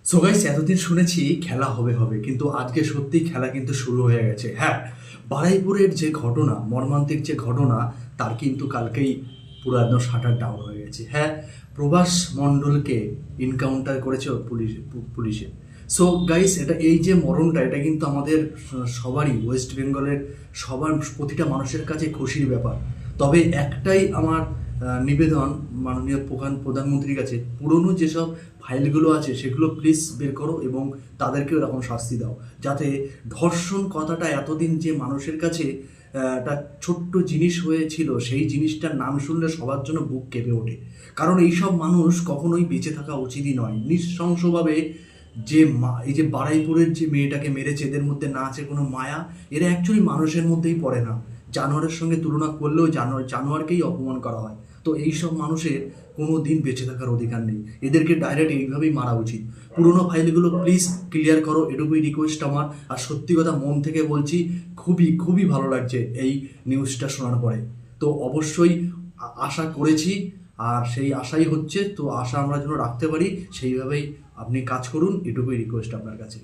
So guys, এতদিন শুনেছি খেলা হবে হবে, কিন্তু আজকে সত্যি খেলা কিন্তু শুরু হয়ে গেছে। হ্যাঁ, বারুইপুরের যে ঘটনা, মর্মান্তিক যে ঘটনা, তার কিন্তু কালকেই পুরো একদম শাটার ডাউন হয়ে গেছে। হ্যাঁ, প্রভাস মণ্ডলকে ইনকাউন্টার করেছে পুলিশে। সো গাইস, এই যে মরণটা, এটা কিন্তু আমাদের সবারই, ওয়েস্ট বেঙ্গলের সবার প্রতিটা মানুষের কাছে খুশির ব্যাপার। তবে একটাই আমার নিবেদন মাননীয় প্রধানমন্ত্রীর কাছে, পুরনো যেসব ফাইলগুলো আছে সেগুলো প্লিজ বের করো এবং তাদেরকেও এরকম শাস্তি দাও, যাতে ধর্ষণ কথাটা এতদিন যে মানুষের কাছে একটা ছোট্ট জিনিস হয়েছিল, সেই জিনিসটার নাম শুনলে সবার জন্য বুক কেঁপে ওঠে। কারণ এইসব মানুষ কখনোই বেঁচে থাকা উচিতই নয়। নৃশংসভাবে যে এই যে বারুইপুরের যে মেয়েটাকে মেরেছে, এদের মধ্যে না আছে কোনো মায়া। এরা অ্যাকচুয়ালি মানুষের মধ্যেই পড়ে না। জানোয়ারের সঙ্গে তুলনা করলেও জানোয়ারকেই অপমান করা হয়। তো এইসব মানুষের কোনো দিন বেঁচে থাকার অধিকার নেই, এদেরকে ডাইরেক্ট এইভাবেই মারা উচিত। পুরোনো ফাইলগুলো প্লিজ ক্লিয়ার করো, এটুকুই রিকোয়েস্ট আমার। আর সত্যি কথা মন থেকে বলছি, খুবই খুবই ভালো লাগছে এই নিউজটা শোনার পরে। তো অবশ্যই আশা করেছি, আর সেই আশাই হচ্ছে। তো আশা আমরা যেন রাখতে পারি, সেইভাবেই আপনি কাজ করুন, এটুকুই রিকোয়েস্ট আপনার কাছে।